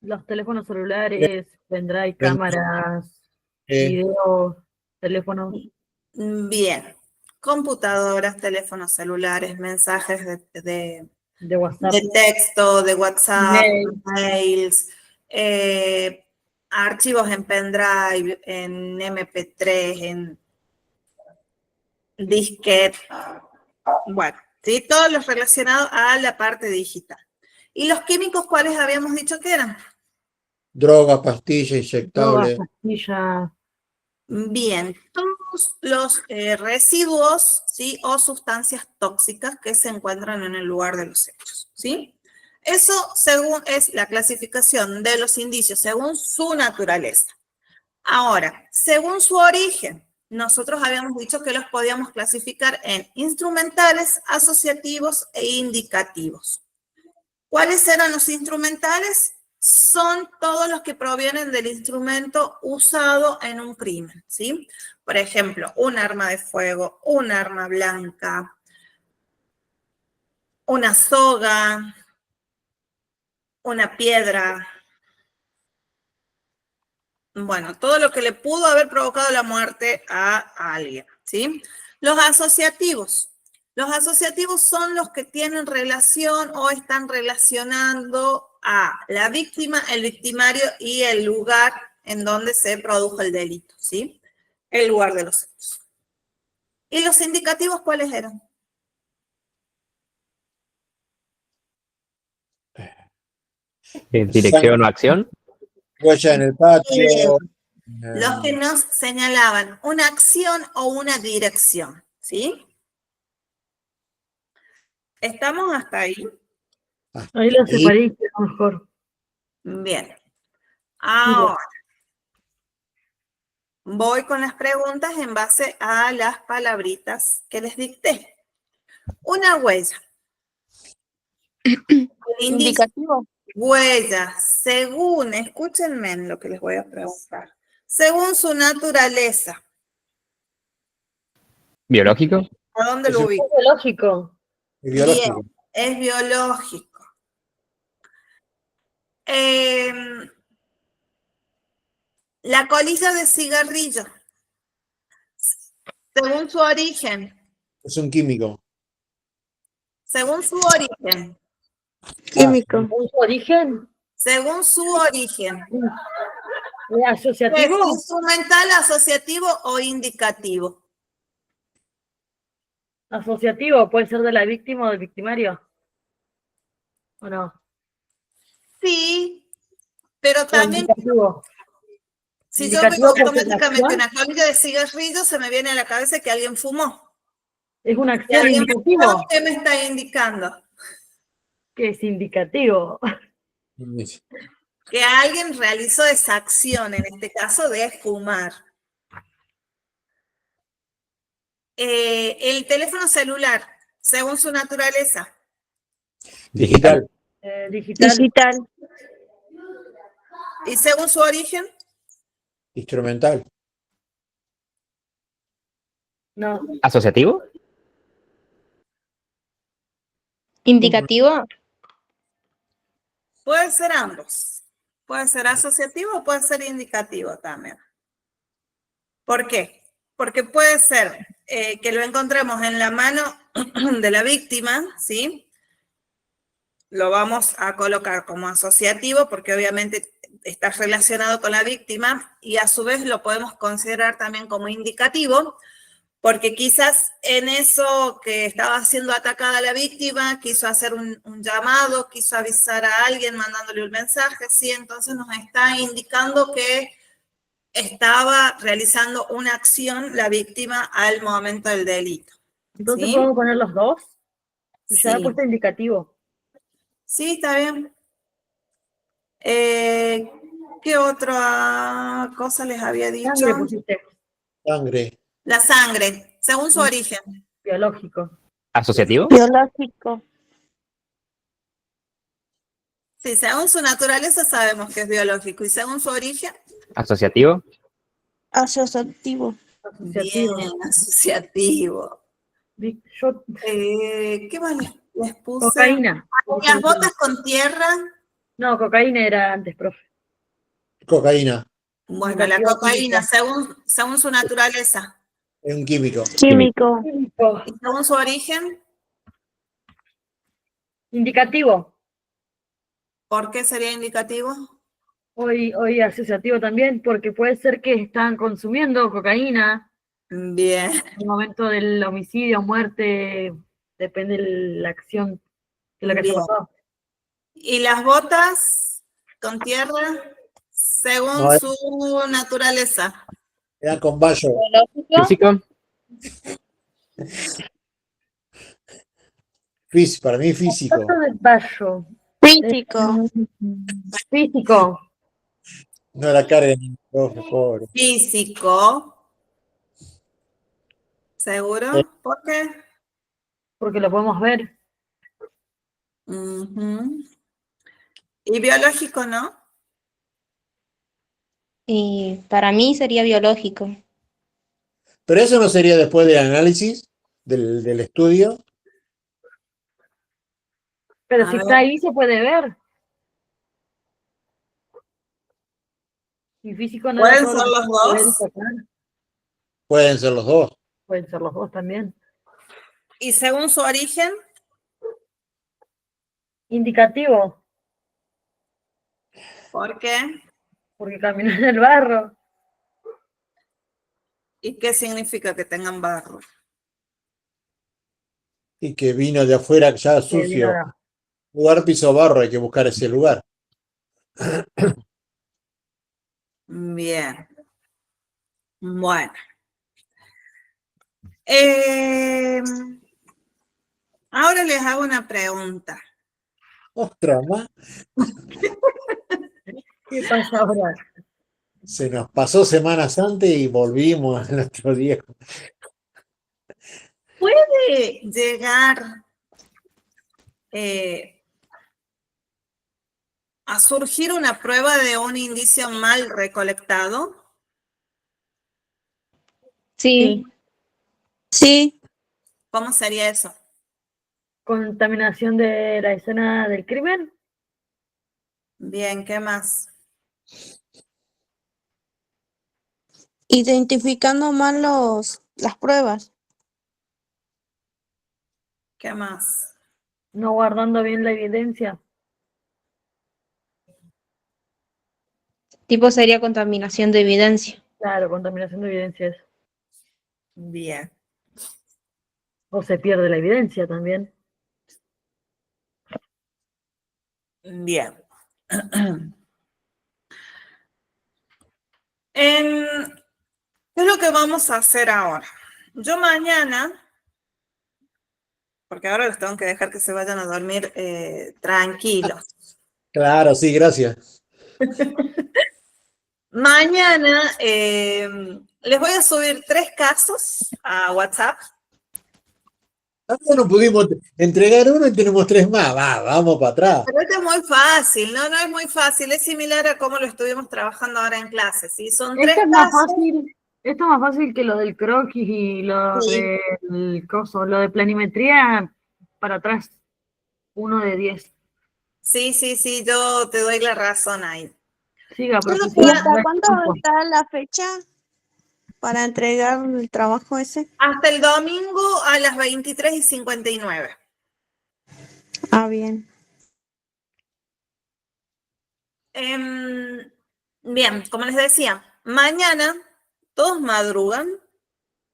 Los teléfonos celulares, pendrive, Pen- cámaras, eh, videos, teléfonos. Bien. Computadoras, teléfonos celulares, mensajes De WhatsApp. de texto, de WhatsApp, Email. mails, archivos en pendrive, en MP3, en disquete, bueno, ¿sí? Todo lo relacionado a la parte digital. ¿Y los químicos cuáles habíamos dicho que eran? drogas, pastillas, Drogas, inyectables. pastillas. Bien, todos los residuos, ¿sí?, o sustancias tóxicas que se encuentran en el lugar de los hechos, ¿sí? Eso según es la clasificación de los indicios, según su naturaleza. Ahora, según su origen, nosotros habíamos dicho que los podíamos clasificar en instrumentales, asociativos e indicativos. ¿Cuáles eran los instrumentales? Son todos los que provienen del instrumento usado en un crimen, ¿sí? Por ejemplo, un arma de fuego, un arma blanca, una soga, una piedra. Bueno, todo lo que le pudo haber provocado la muerte a alguien, ¿sí? Los asociativos. Los asociativos son los que tienen relación o están relacionando a la víctima, el victimario y el lugar en donde se produjo el delito, ¿sí? El lugar de los hechos. ¿Y los indicativos cuáles eran? Dirección o acción. Huella en el patio. Los que nos señalaban una acción o una dirección, ¿sí? ¿Estamos hasta ahí? Ahí lo Y separé a lo mejor. Bien. Ahora, voy con las preguntas en base a las palabritas que les dicté. Una huella. Indicativo. Huella, según, escúchenme en lo que les voy a preguntar. Según su naturaleza, Biológico. ¿a dónde lo Eso- ubico? Es lógico. biológico. Bien, es biológico. La colilla de cigarrillo, según su origen, Es un químico. según su origen, Químico. ¿Un origen? según su origen. ¿Es ¿Es asociativo? instrumental, asociativo o indicativo? Asociativo, puede ser de la víctima o del victimario. ¿O no? Sí, pero O también, indicativo. si yo veo indicativo porque automáticamente la una colilla de cigarrillo, se me viene a la cabeza que alguien fumó. Es una Si acción alguien indicativo. fumó, ¿qué me está indicando? ¿Qué es indicativo? Que alguien realizó esa acción, en este caso de fumar. El teléfono celular, según su naturaleza. Digital. Digital. Digital. Y según su origen, Instrumental. No. Asociativo. Indicativo. puede ser ambos. Puede ser asociativo o puede ser indicativo también. ¿Por qué? Porque puede ser que lo encontremos en la mano de la víctima, ¿sí? Lo vamos a colocar como asociativo porque obviamente está relacionado con la víctima y a su vez lo podemos considerar también como indicativo porque quizás en eso que estaba siendo atacada la víctima quiso hacer un llamado, quiso avisar a alguien mandándole un mensaje, ¿sí? Entonces nos está indicando que estaba realizando una acción la víctima al momento del delito. Entonces ¿Sí? podemos poner los dos. Y ya he Sí. puesto indicativo. Sí, está bien. ¿Qué otra cosa les había dicho? Sangre pusiste, Sangre. La sangre, según su Mm. origen. biológico. ¿Asociativo? Biológico. Sí, según su naturaleza sabemos que es biológico. ¿Y según su origen? ¿Asociativo? Asociativo. Asociativo. Bien, asociativo. Yo, ¿Qué más les puse? cocaína. Las botas con tierra. No, cocaína era antes, profe. Cocaína. Bueno, la Indicativo cocaína, químico. según su naturaleza. Es un químico. Químico. Químico. ¿Y según su origen? Indicativo. ¿Por qué sería indicativo? Hoy asociativo también, porque puede ser que están consumiendo cocaína Bien, en el momento del homicidio, muerte, depende de la acción de lo que haya bien. pasado. ¿Y las botas con tierra? Según No, su naturaleza. era con Bayo. ¿Físico? Para mí físico. Trato de Bayo. Físico. Físico. No la carguen, profe, pobre. Físico. ¿Seguro? ¿Por qué? Porque lo podemos ver. Ujú. ¿Y biológico no? Y para mí sería biológico. Pero eso no sería después del análisis del estudio. Pero A si ver. está ahí se puede ver. Y físico no era ¿Pueden todo ser lo que los se puede dos? sacar. Pueden ser los dos. Pueden ser los dos también. ¿Y según su origen? Indicativo, ¿Por qué? porque caminan en el barro. ¿Y qué significa que tengan barro? Y que vino de afuera ya sucio. Lugar piso barro, hay que buscar ese lugar. Bien. Bueno. Eh, ahora les hago una pregunta. Otra más. ¿Qué pasa ahora? Se nos pasó semanas antes y volvimos al otro día. ¿Puede llegar a surgir una prueba de un indicio mal recolectado? Sí. Sí. ¿Cómo sería eso? Contaminación de la escena del crimen. Bien, ¿qué más? Identificando mal las pruebas. ¿Qué más? No guardando bien la evidencia. Tipo sería contaminación de evidencia. Claro, contaminación de evidencia es. Bien. O se pierde la evidencia también. Bien. ¿Qué es lo que vamos a hacer ahora? Yo mañana, porque ahora los tengo que dejar que se vayan a dormir tranquilos. Claro, sí, gracias. Mañana les voy a subir 3 casos a WhatsApp. Ahora no pudimos entregar uno y tenemos 3 más. Vamos para atrás. Pero esto es muy fácil, no es muy fácil, es similar a cómo lo estuvimos trabajando ahora en clase, ¿sí? Son 3 Esto es más casos. fácil. Esto es más fácil que lo del croquis y lo Sí. del coso, lo de planimetría para atrás. 1 de 10. Sí, yo te doy la razón ahí. Siga, ¿Qué es lo profesora. que- ¿Y hasta cuándo está la fecha para entregar el trabajo ese? Hasta el domingo a las 23:59. Ah, bien. Bien, como les decía, mañana todos madrugan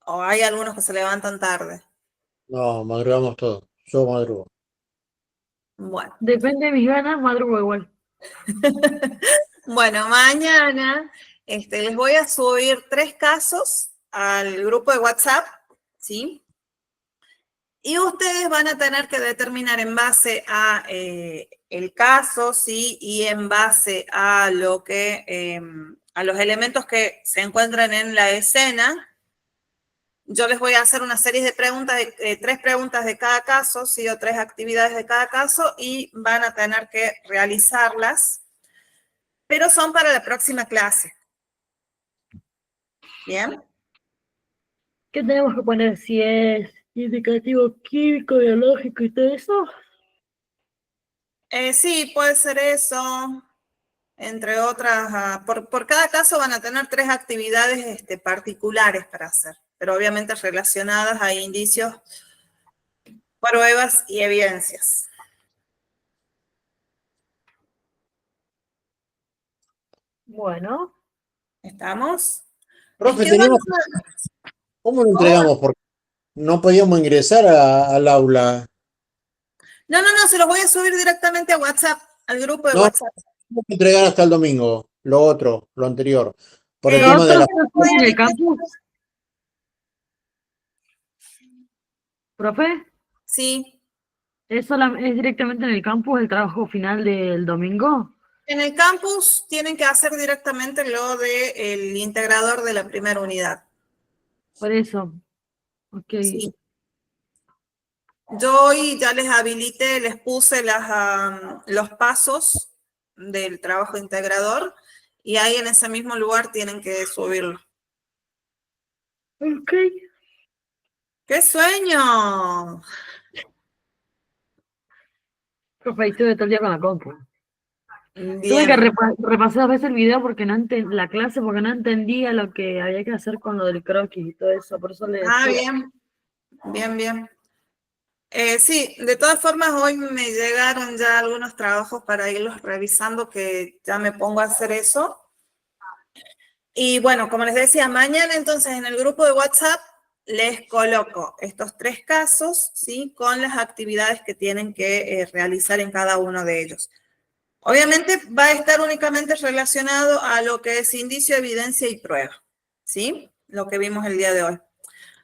o hay algunos que se levantan tarde. No, madrugamos todos. Yo madrugo. Bueno, Depende de mis ganas, madrugo igual. bueno, mañana les voy a subir 3 casos al grupo de WhatsApp, ¿sí? Y ustedes van a tener que determinar en base a el caso, ¿sí? Y en base a lo que, a los elementos que se encuentran en la escena. Yo les voy a hacer una serie de preguntas, 3 preguntas de cada caso, ¿sí? O 3 actividades de cada caso, y van a tener que realizarlas, pero son para la próxima clase. ¿Bien? ¿Qué tenemos que poner? Si es indicativo químico, biológico y todo eso. Sí, puede ser eso, entre otras. Por cada caso van a tener 3 actividades particulares para hacer, pero obviamente relacionadas a indicios, pruebas y evidencias. Bueno, ¿Estamos? Profe, Escriban ¿cómo lo entregamos? Porque no podíamos ingresar al aula. No, se los voy a subir directamente a WhatsApp, al grupo de No, WhatsApp. tenemos que entregar hasta el domingo, lo otro, lo anterior. Por el ¿lo tema de otro la... se hace en el campus, profe? Sí, ¿Es directamente en el campus el trabajo final del domingo? en el campus tienen que hacer directamente lo del integrador de la primera unidad. Por eso. Ok. Sí. Yo hoy ya les habilité, les puse los pasos del trabajo integrador y ahí en ese mismo lugar tienen que subirlo. Ok. ¡Qué sueño! Profe, ahí estuve todo el día con la compu. Tuve que Bien. repasar 2 veces el video porque la clase porque no entendía lo que había que hacer con lo del croquis y todo eso. Por eso le decía. Bien. Sí, de todas formas, hoy me llegaron ya algunos trabajos para irlos revisando, que ya me pongo a hacer eso. Y bueno, como les decía, mañana entonces en el grupo de WhatsApp les coloco estos 3 casos, ¿sí? Con las actividades que tienen que realizar en cada uno de ellos. Obviamente va a estar únicamente relacionado a lo que es indicio, evidencia y prueba, ¿sí? Lo que vimos el día de hoy.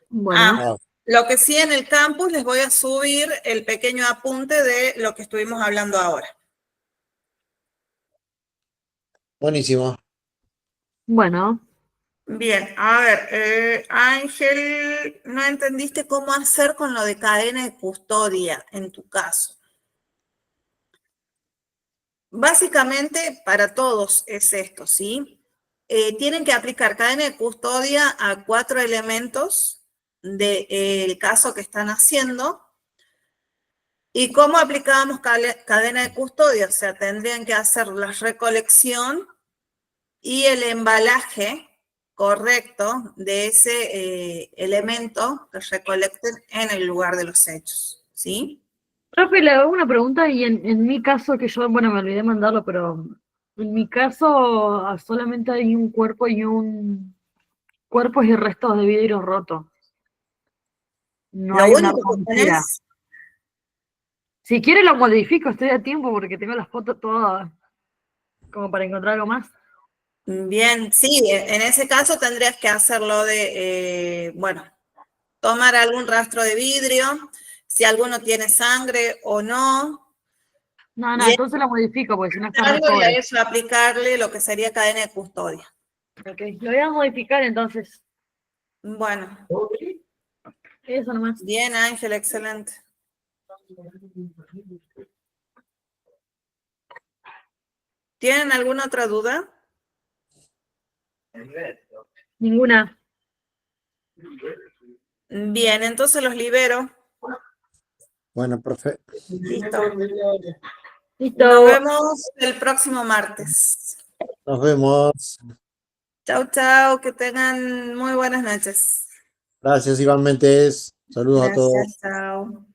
Bueno, Lo que sí en el campus les voy a subir el pequeño apunte de lo que estuvimos hablando ahora. Buenísimo. bueno. Bien, a ver, Ángel, no entendiste cómo hacer con lo de cadena de custodia en tu caso. Básicamente para todos es esto, ¿sí? Tienen que aplicar cadena de custodia a 4 elementos del caso que están haciendo. ¿Y cómo aplicábamos cadena de custodia? O sea, tendrían que hacer la recolección y el embalaje correcto de ese elemento que recolecten en el lugar de los hechos, ¿sí? Profe, le hago una pregunta y en mi caso, que yo, bueno, me olvidé mandarlo, pero en mi caso solamente hay un cuerpo y cuerpos y restos de vidrio roto. No Lo hay una único que policía. tenés, Si quiere lo modifico, estoy a tiempo porque tengo las fotos todas como para encontrar algo más. bien, sí, en ese caso tendrías que hacerlo de, bueno, tomar algún rastro de vidrio, si alguno tiene sangre o no, No, y entonces lo modifico porque si no está re algo y a pobre. eso aplicarle lo que sería cadena de custodia. Ok, lo voy a modificar entonces. Bueno, Eso nomás. bien, Ángel, excelente. ¿Tienen alguna otra duda? Ninguna. Bien, entonces los libero. Bueno, profe. Listo. Listo. Nos vemos el próximo martes. Nos vemos. Chau, que tengan muy buenas noches. Gracias igualmente. Saludos a todos. Gracias, chao.